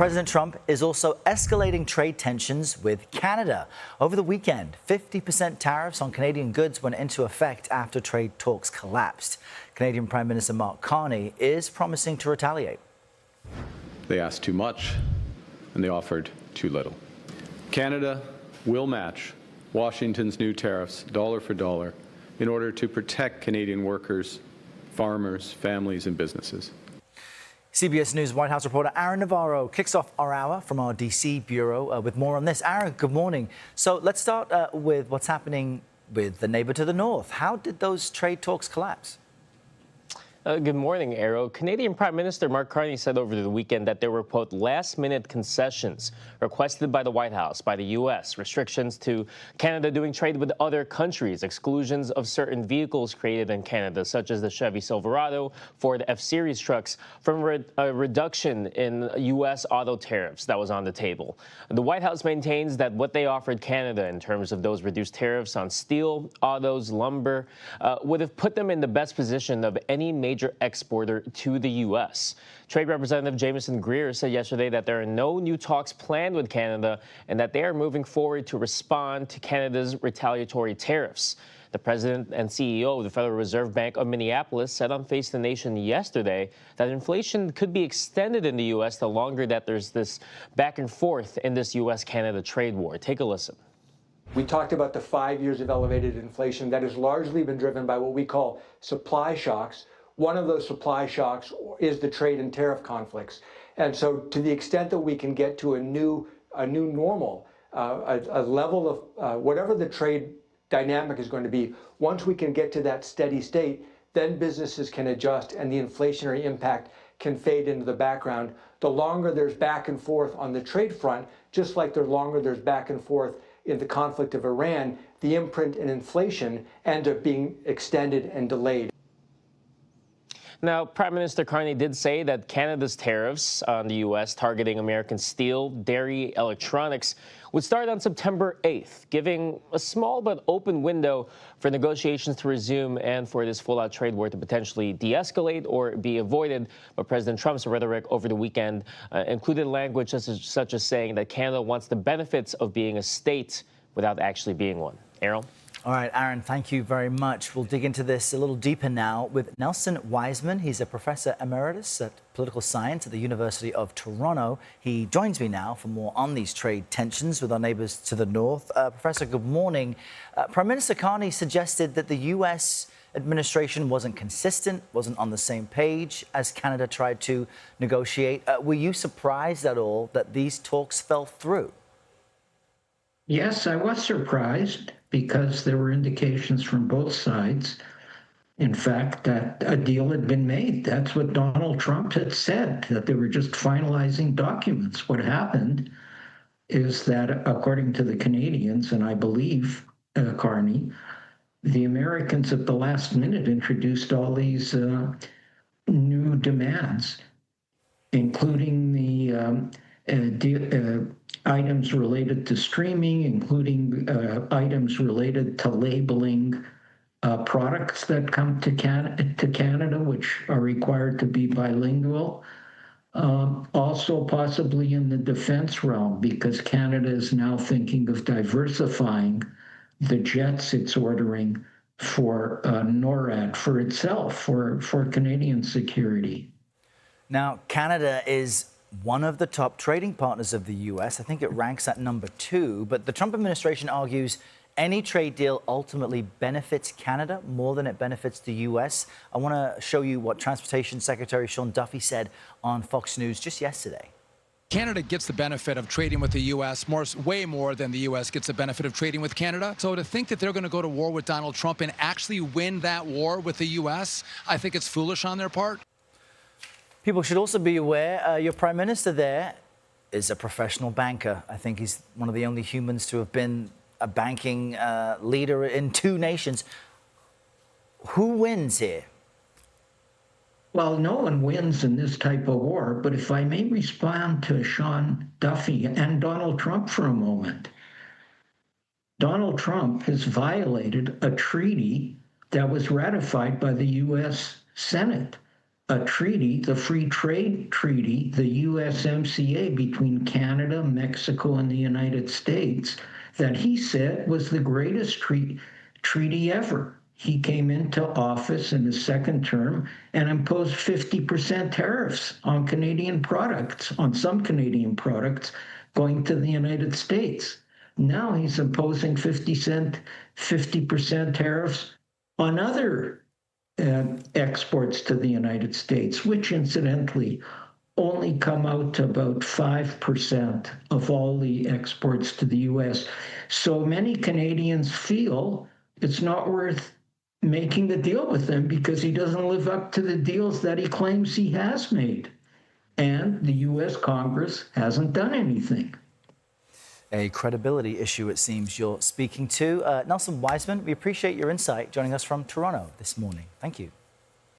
President Trump is also escalating trade tensions with Canada. Over the weekend, 50% tariffs on Canadian goods went into effect after trade talks collapsed. Canadian Prime Minister Mark Carney is promising to retaliate. They asked too much, and they offered too little. Canada will match Washington's new tariffs dollar for dollar in order to protect Canadian workers, farmers, families, and businesses. CBS News White House reporter Aaron Navarro kicks off our hour from our D.C. bureau with more on this. Aaron, good morning. So let's start with what's happening with the neighbor to the north. How did those trade talks collapse? Good morning, Arrow. Canadian Prime Minister Mark Carney said over the weekend that there were, quote, last-minute concessions requested by the White House, by the U.S., restrictions to Canada doing trade with other countries, exclusions of certain vehicles created in Canada, such as the Chevy Silverado, Ford F-Series trucks, from a reduction in U.S. auto tariffs that was on the table. The White House maintains that what they offered Canada in terms of those reduced tariffs on steel, autos, lumber, would have put them in the best position of any major exporter to the U.S. Trade Representative Jameson Greer said yesterday that there are no new talks planned with Canada and that they are moving forward to respond to Canada's retaliatory tariffs. The president and CEO of the Federal Reserve Bank of Minneapolis said on Face the Nation yesterday that inflation could be extended in the U.S. the longer that there's this back and forth in this U.S.-Canada trade war. Take a listen. We talked about the 5 years of elevated inflation that has largely been driven by what we call supply shocks. One of those supply shocks is the trade and tariff conflicts. And so to the extent that we can get to a new normal, a level of whatever the trade dynamic is going to be, once we can get to that steady state, then businesses can adjust and the inflationary impact can fade into the background. The longer there's back and forth on the trade front, just like the longer there's back and forth in the conflict of Iran, the imprint in inflation ends up being extended and delayed. Now, Prime Minister Carney did say that Canada's tariffs on the U.S. targeting American steel, dairy, electronics would start on September 8th, giving a small but open window for negotiations to resume and for this full-out trade war to potentially de-escalate or be avoided. But President Trump's rhetoric over the weekend included language such as saying that Canada wants the benefits of being a state without actually being one. Errol? All right, Aaron, thank you very much. We'll dig into this a little deeper now with Nelson Wiseman. He's a professor emeritus at political science at the University of Toronto. He joins me now for more on these trade tensions with our neighbors to the north. Professor, good morning. Prime Minister Carney suggested that the U.S. administration wasn't consistent, wasn't on the same page as Canada tried to negotiate. Were you surprised at all that these talks fell through? Yes, I was surprised because there were indications from both sides, in fact, that a deal had been made. That's what Donald Trump had said, that they were just finalizing documents. What happened is that, according to the Canadians, and I believe Carney, the Americans at the last minute introduced all these new demands, including the items related to streaming, including items related to labeling products that come to Canada, which are required to be bilingual. Also possibly in the defense realm, because Canada is now thinking of diversifying the jets it's ordering for NORAD, for itself, for Canadian security. Now, Canada is one of the top trading partners of the U.S. I think it ranks at number 2. But the Trump administration argues any trade deal ultimately benefits Canada more than it benefits the U.S. I want to show you what Transportation Secretary Sean Duffy said on Fox News just yesterday. Canada gets the benefit of trading with the U.S. way more than the U.S. gets the benefit of trading with Canada. So to think that they're going to go to war with Donald Trump and actually win that war with the U.S., I think it's foolish on their part. People should also be aware your prime minister there is a professional banker. I think he's one of the only humans to have been a banking leader in 2 nations. Who wins here? Well, no one wins in this type of war, but if I may respond to Sean Duffy and Donald Trump for a moment. Donald Trump has violated a treaty that was ratified by the U.S. Senate. a treaty, the Free Trade Treaty, the USMCA between Canada, Mexico, and the United States, that he said was the greatest treaty ever. He came into office in his second term and imposed 50% tariffs on Canadian products, on some Canadian products going to the United States. Now he's imposing 50% tariffs on other exports to the United States, which incidentally only come out to about 5% of all the exports to the U.S. So many Canadians feel it's not worth making the deal with him because he doesn't live up to the deals that he claims he has made. And the U.S. Congress hasn't done anything. A credibility issue, it seems you're speaking to. Nelson Wiseman, we appreciate your insight joining us from Toronto this morning. Thank you.